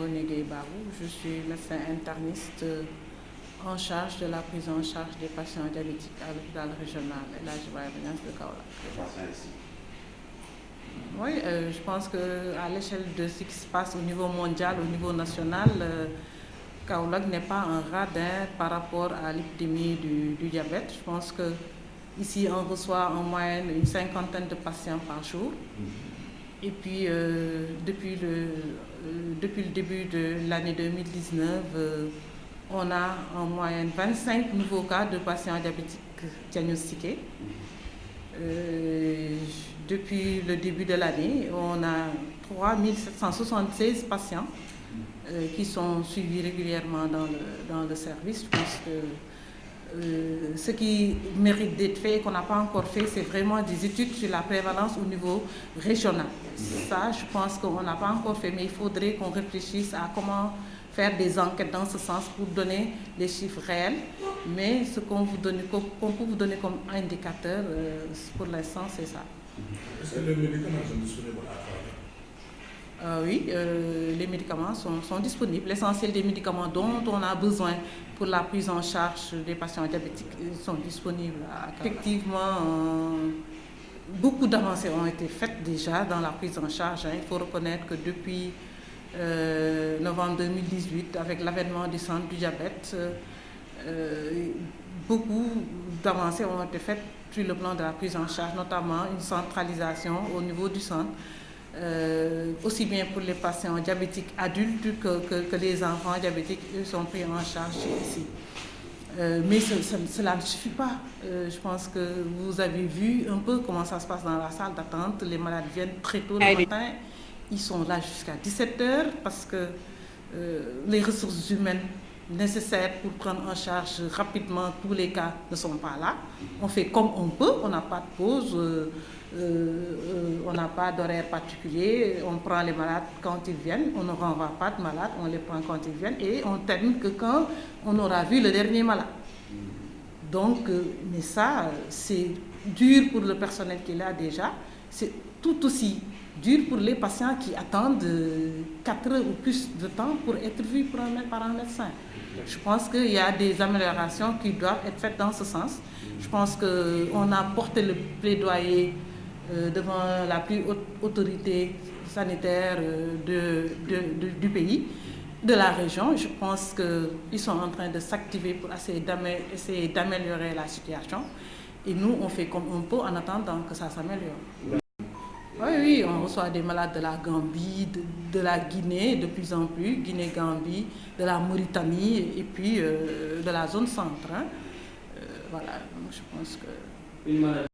Ngoné Gueye Babou. Je suis médecin interniste en charge de la prise en charge des patients diabétiques à l'hôpital régional El Hadji Ibrahima Niass de Kaolack. Oui, je pense qu'à l'échelle de ce qui se passe au niveau mondial, au niveau national, Kaolack n'est pas un radin par rapport à l'épidémie du diabète. Je pense qu'ici, on reçoit en moyenne une 50aine de patients par jour. Et puis, depuis le début de l'année 2019, on a en moyenne 25 nouveaux cas de patients diabétiques diagnostiqués. Depuis le début de l'année, on a 3776 patients qui sont suivis régulièrement dans le service. Je pense que ce qui mérite d'être fait et qu'on n'a pas encore fait, c'est vraiment des études sur la prévalence au niveau régional. Ça, je pense qu'on n'a pas encore fait, mais il faudrait qu'on réfléchisse à comment faire des enquêtes dans ce sens pour donner des chiffres réels. Mais ce qu'on peut vous donner comme indicateur, pour l'instant, c'est ça. Est-ce que les médicaments sont disponibles à Kaolack? Oui, les médicaments sont disponibles. L'essentiel des médicaments dont on a besoin pour la prise en charge des patients diabétiques sont disponibles à Kaolack. Effectivement, beaucoup d'avancées ont été faites déjà dans la prise en charge. Il faut reconnaître que depuis novembre 2018, avec l'avènement du centre du diabète, beaucoup d'avancées ont été faites sur le plan de la prise en charge, notamment une centralisation au niveau du centre, aussi bien pour les patients diabétiques adultes que les enfants diabétiques, eux, sont pris en charge ici. Mais cela ne suffit pas. Je pense que vous avez vu un peu comment ça se passe dans la salle d'attente. Les malades viennent très tôt le matin, ils sont là jusqu'à 17h parce que les ressources humaines nécessaires pour prendre en charge rapidement tous les cas ne sont pas là. On fait comme on peut, on n'a pas de pause, on n'a pas d'horaire particulier, on prend les malades quand ils viennent, on ne renvoie pas de malades, on les prend quand ils viennent et on termine que quand on aura vu le dernier malade. Donc, mais ça, c'est dur pour le personnel qui est là déjà, c'est tout aussi dur pour les patients qui attendent 4 heures ou plus de temps pour être vus par un médecin. Je pense qu'il y a des améliorations qui doivent être faites dans ce sens. Je pense qu'on a porté le plaidoyer devant la plus haute autorité sanitaire du pays, de la région. Je pense qu'ils sont en train de s'activer pour essayer d'améliorer la situation. Et nous, on fait comme on peut en attendant que ça s'améliore. Oui, on reçoit des malades de la Gambie, de la Guinée de plus en plus, Guinée-Gambie, de la Mauritanie et puis de la zone centre. Voilà, donc je pense que...